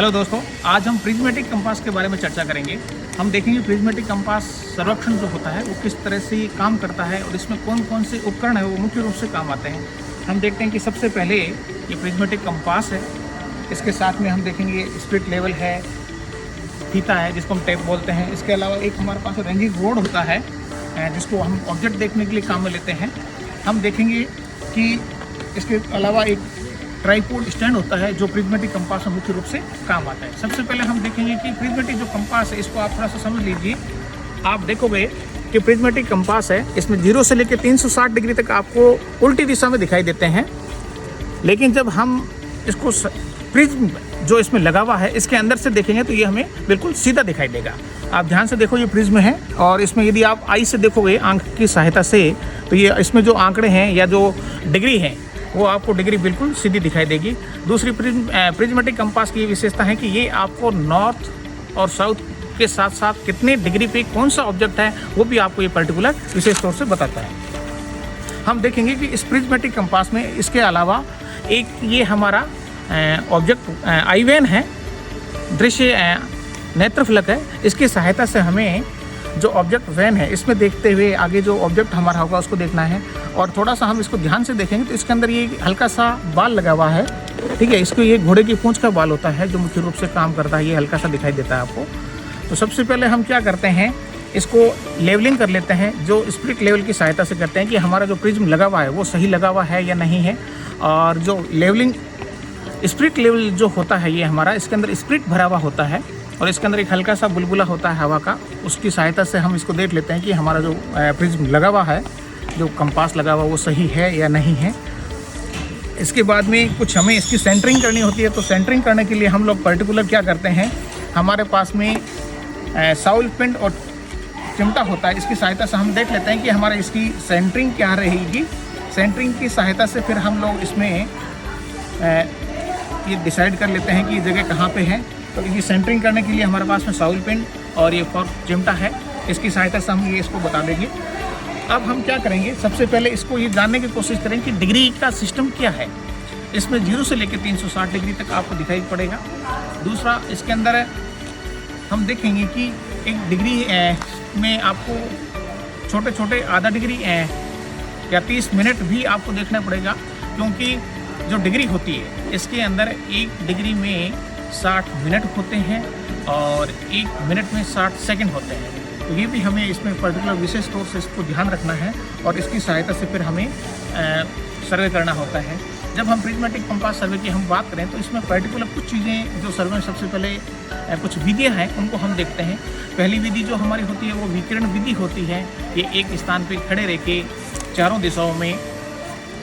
Hello दोस्तों, आज हम प्रिज्मेटिक कंपास के बारे में चर्चा करेंगे। हम देखेंगे प्रिज्मेटिक कंपास सर्वेक्षण जो होता है वो किस तरह से काम करता है और इसमें कौन कौन से उपकरण है वो मुख्य रूप से काम आते हैं। हम देखते हैं कि सबसे पहले ये प्रिज्मेटिक कंपास है, इसके साथ में हम देखेंगे स्पिरिट लेवल है, फीता है जिसको हम टेप बोलते हैं। इसके अलावा एक हमारे पास रेंजिंग रोड होता है जिसको हम ऑब्जेक्ट देखने के लिए काम में लेते हैं। हम देखेंगे कि इसके अलावा एक ट्राइपॉड स्टैंड होता है जो प्रिज्मेटिक कंपास में मुख्य रूप से काम आता है। सबसे पहले हम देखेंगे कि प्रिज्मेटिक जो कंपास है इसको आप थोड़ा सा समझ लीजिए। आप देखोगे कि प्रिज्मेटिक कंपास है, इसमें 0 से लेकर 360 डिग्री तक आपको उल्टी दिशा में दिखाई देते हैं, लेकिन जब हम इसको प्रिज्म जो इसमें लगा हुआ है इसके अंदर से देखेंगे तो ये हमें बिल्कुल सीधा दिखाई देगा। आप ध्यान से देखो, ये प्रिज्म है और इसमें यदि आप आई से देखोगे आंख की सहायता से तो ये इसमें जो आंकड़े हैं या जो डिग्री है वो आपको डिग्री बिल्कुल सीधी दिखाई देगी। दूसरी प्रिज्मेटिक कंपास की विशेषता है कि ये आपको नॉर्थ और साउथ के साथ साथ कितने डिग्री पे कौन सा ऑब्जेक्ट है वो भी आपको ये पर्टिकुलर विशेष तौर से बताता है। हम देखेंगे कि इस प्रिज्मेटिक कंपास में इसके अलावा एक ये हमारा ऑब्जेक्ट आईवेन है, दृश्य नेत्रफलक है। इसकी सहायता से हमें जो ऑब्जेक्ट वैन है इसमें देखते हुए आगे जो ऑब्जेक्ट हमारा होगा उसको देखना है। और थोड़ा सा हम इसको ध्यान से देखेंगे तो इसके अंदर ये हल्का सा बाल लगा हुआ है, ठीक है। इसको ये घोड़े की पूंछ का बाल होता है जो मुख्य रूप से काम करता है, ये हल्का सा दिखाई देता है आपको। तो सबसे पहले हम क्या करते हैं, इसको लेवलिंग कर लेते हैं, जो स्पिरिट लेवल की सहायता से करते हैं कि हमारा जो प्रिज्म लगा हुआ है वो सही लगा हुआ है या नहीं है। और जो लेवलिंग स्पिरिट लेवल जो होता है ये हमारा, इसके अंदर स्पिरिट भरा हुआ होता है और इसके अंदर एक हल्का सा बुलबुला होता है हवा का, उसकी सहायता से हम इसको देख लेते हैं कि हमारा जो प्रिज्म लगा हुआ है, जो कंपास लगा हुआ वो सही है या नहीं है। इसके बाद में कुछ हमें इसकी सेंटरिंग करनी होती है। तो सेंटरिंग करने के लिए हम लोग पर्टिकुलर क्या करते हैं, हमारे पास में साउल पिन और चिमटा होता है, इसकी सहायता से हम देख लेते हैं कि हमारा इसकी सेंटरिंग क्या रहेगी। सेंटरिंग की सहायता से फिर हम लोग इसमें ये डिसाइड कर लेते हैं कि ये जगह कहाँ पे है। तो ये सेंटरिंग करने के लिए हमारे पास में साउल पिन और ये फॉर्क चिमटा है, इसकी सहायता से हम ये इसको बता देंगे। अब हम क्या करेंगे, सबसे पहले इसको ये जानने की कोशिश करें कि डिग्री का सिस्टम क्या है। इसमें 0 से लेकर 360 डिग्री तक आपको दिखाई पड़ेगा। दूसरा, इसके अंदर हम देखेंगे कि एक डिग्री में आपको छोटे छोटे आधा डिग्री या 30 मिनट भी आपको देखना पड़ेगा, क्योंकि जो डिग्री होती है इसके अंदर 1 डिग्री में 60 मिनट होते हैं और 1 मिनट में 60 सेकंड होते हैं। तो ये भी हमें इसमें पर्टिकुलर विशेष तौर से इसको ध्यान रखना है और इसकी सहायता से फिर हमें सर्वे करना होता है। जब हम प्रिज्मेटिक कंपास सर्वे की हम बात करें तो इसमें पर्टिकुलर कुछ चीज़ें जो सर्वे में सबसे पहले कुछ विधियाँ हैं उनको हम देखते हैं। पहली विधि जो हमारी होती है वो विकिरण विधि होती है। ये एक स्थान पर खड़े रह के चारों दिशाओं में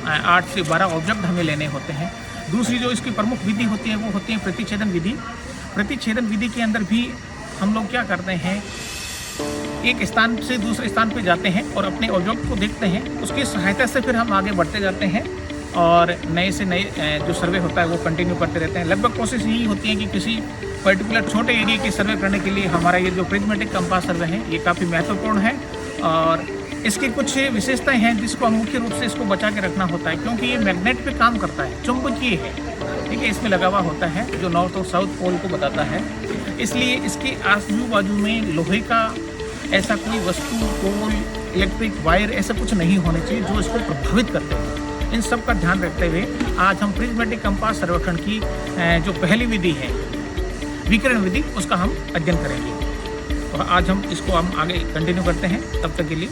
8 से 12 ऑब्जेक्ट हमें लेने होते हैं। दूसरी जो इसकी प्रमुख विधि होती है वो होती है प्रतिच्छेदन विधि। प्रतिच्छेदन विधि के अंदर भी हम लोग क्या करते हैं, एक स्थान से दूसरे स्थान पे जाते हैं और अपने ऑब्जेक्ट को देखते हैं, उसकी सहायता से फिर हम आगे बढ़ते जाते हैं और नए से नए जो सर्वे होता है वो कंटिन्यू करते रहते हैं। लगभग कोशिश यही होती है कि किसी पर्टिकुलर छोटे एरिया की सर्वे करने के लिए हमारा ये जो प्रिज्मेटिक कंपास सर्वे है ये काफ़ी महत्वपूर्ण है और इसकी कुछ विशेषताएं हैं जिसको हम मुख्य रूप से इसको बचा के रखना होता है, क्योंकि ये मैग्नेट पे काम करता है, चुंबकीय है, ठीक है। इसमें लगा हुआ होता है जो नॉर्थ और साउथ पोल को बताता है, इसलिए इसके आजू बाजू में लोहे का ऐसा कोई वस्तु, पोल, इलेक्ट्रिक वायर ऐसा कुछ नहीं होने चाहिए जो इसको प्रभावित करते हैं। इन सब का ध्यान रखते हुए आज हम प्रिज्मेटिक कंपास सर्वेक्षण की जो पहली विधि है विकिरण विधि उसका हम अध्ययन करेंगे। तो आज हम इसको आगे कंटिन्यू करते हैं। तब तक के लिए